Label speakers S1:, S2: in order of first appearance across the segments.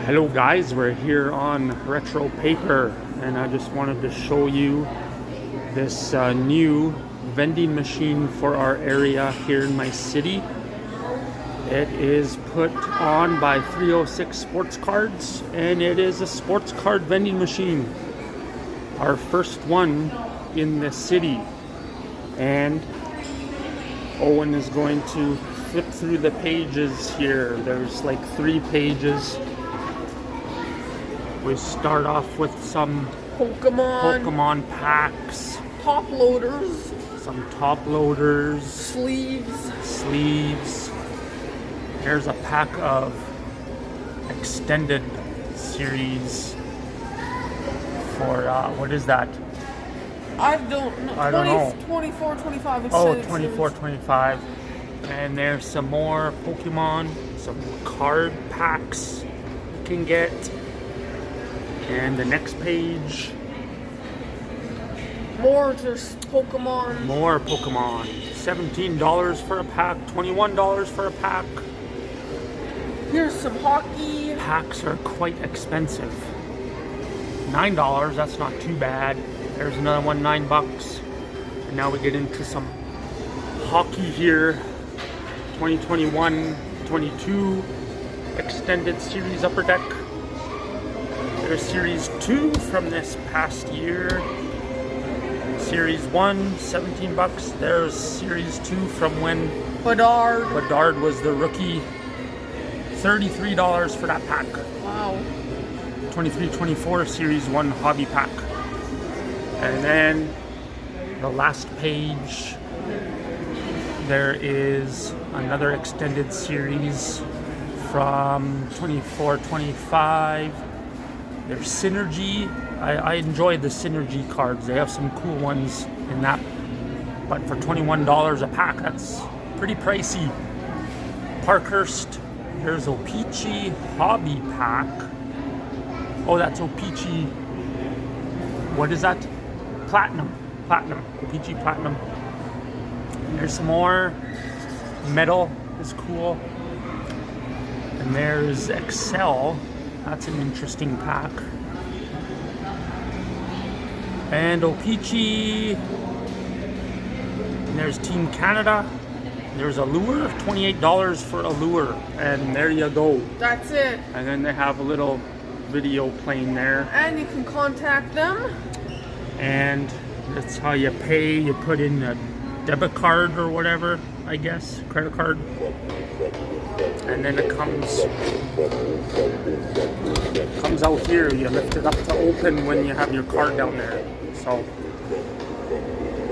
S1: Hello guys, we're here on Retro Paper and I just wanted to show you this new vending machine for our area here in my city. It is put on by 306 Sports Cards and it is a sports card vending machine. Our first one in the city, and Owen is going to flip through the pages here. There's like 3 pages. We start off with some Pokemon packs,
S2: top loaders,
S1: some top loaders,
S2: sleeves.
S1: Here's a pack of extended series for what is that?
S2: I don't know. 24, 25 extended
S1: 24,
S2: series.
S1: 25. And there's some more Pokemon, some card packs you can get. And the next page,
S2: more just Pokemon.
S1: more Pokemon. $17 for a pack, $21 for a pack.
S2: Here's some hockey.
S1: Packs are quite expensive. $9, that's not too bad. There's another one, $9. And now we get into some hockey here. 2021-22 extended series Upper Deck. There's Series 2 from this past year. Series 1, $17. There's Series 2 from when Bedard was the rookie. $33 for that pack.
S2: Wow.
S1: 23-24 Series 1 hobby pack. And then the last page, there is another extended series from 24-25. There's Synergy. I enjoy the Synergy cards. They have some cool ones in that. But for $21 a pack, that's pretty pricey. Parkhurst. Here's O-Pee-Chee Hobby Pack. Oh, that's O-Pee-Chee. What is that? Platinum. O-Pee-Chee Platinum. And there's some more. Metal is cool. And there's Excel. That's an interesting pack. And O-Pee-Chee. And there's Team Canada. There's a lure, $28 for a lure. And there you go.
S2: That's it.
S1: And then they have a little video playing there.
S2: And you can contact them. And
S1: that's how you pay. You put in a debit card or whatever, I guess, credit card. And then it comes out here. You lift it up to open when you have your card down there. So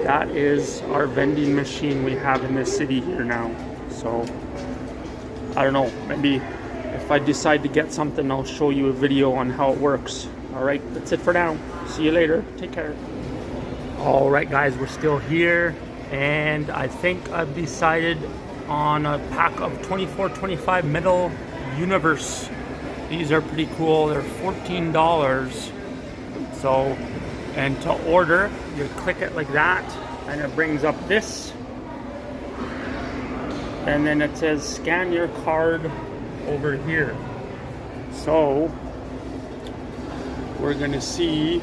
S1: that is our vending machine we have in this city here now. So I don't know, maybe if I decide to get something, I'll show you a video on how it works. All right, that's it for now. See you later. Take care. All right, guys, we're still here. And I think I've decided on a pack of 24-25 Metal Universe. These are pretty cool. They're $14. So, and to order, you click it like that, and it brings up this. And then it says scan your card over here. So, we're gonna see.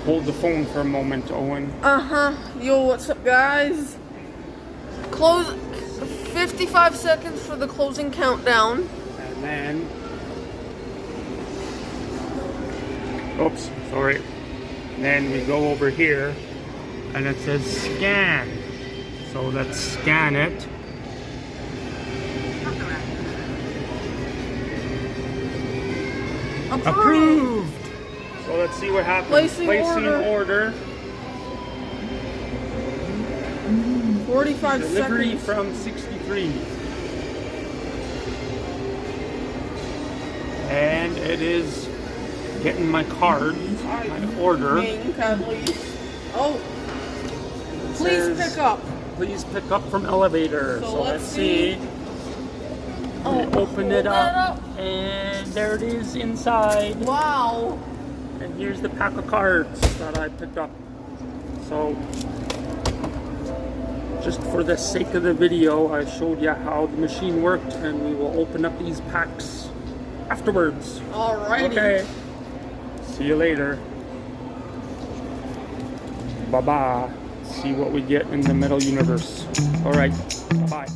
S1: Hold the phone for a moment, Owen.
S2: Yo, what's up, guys? 55 seconds for the closing countdown.
S1: And then, oops, sorry. And then we go over here, and it says scan. So let's scan it. Approved. So let's see what happens.
S2: Placing order. 45
S1: Delivery
S2: seconds.
S1: from 63. And it is getting my card, my order.
S2: Oh, please pick up.
S1: Please pick up from elevator. So let's see. Open it up, and there it is inside.
S2: Wow.
S1: And here's the pack of cards that I picked up. So just for the sake of the video, I showed you how the machine worked, and we will open up these packs afterwards.
S2: Alrighty.
S1: Okay. See you later. Bye-bye. See what we get in the metal universe. Alright. Bye.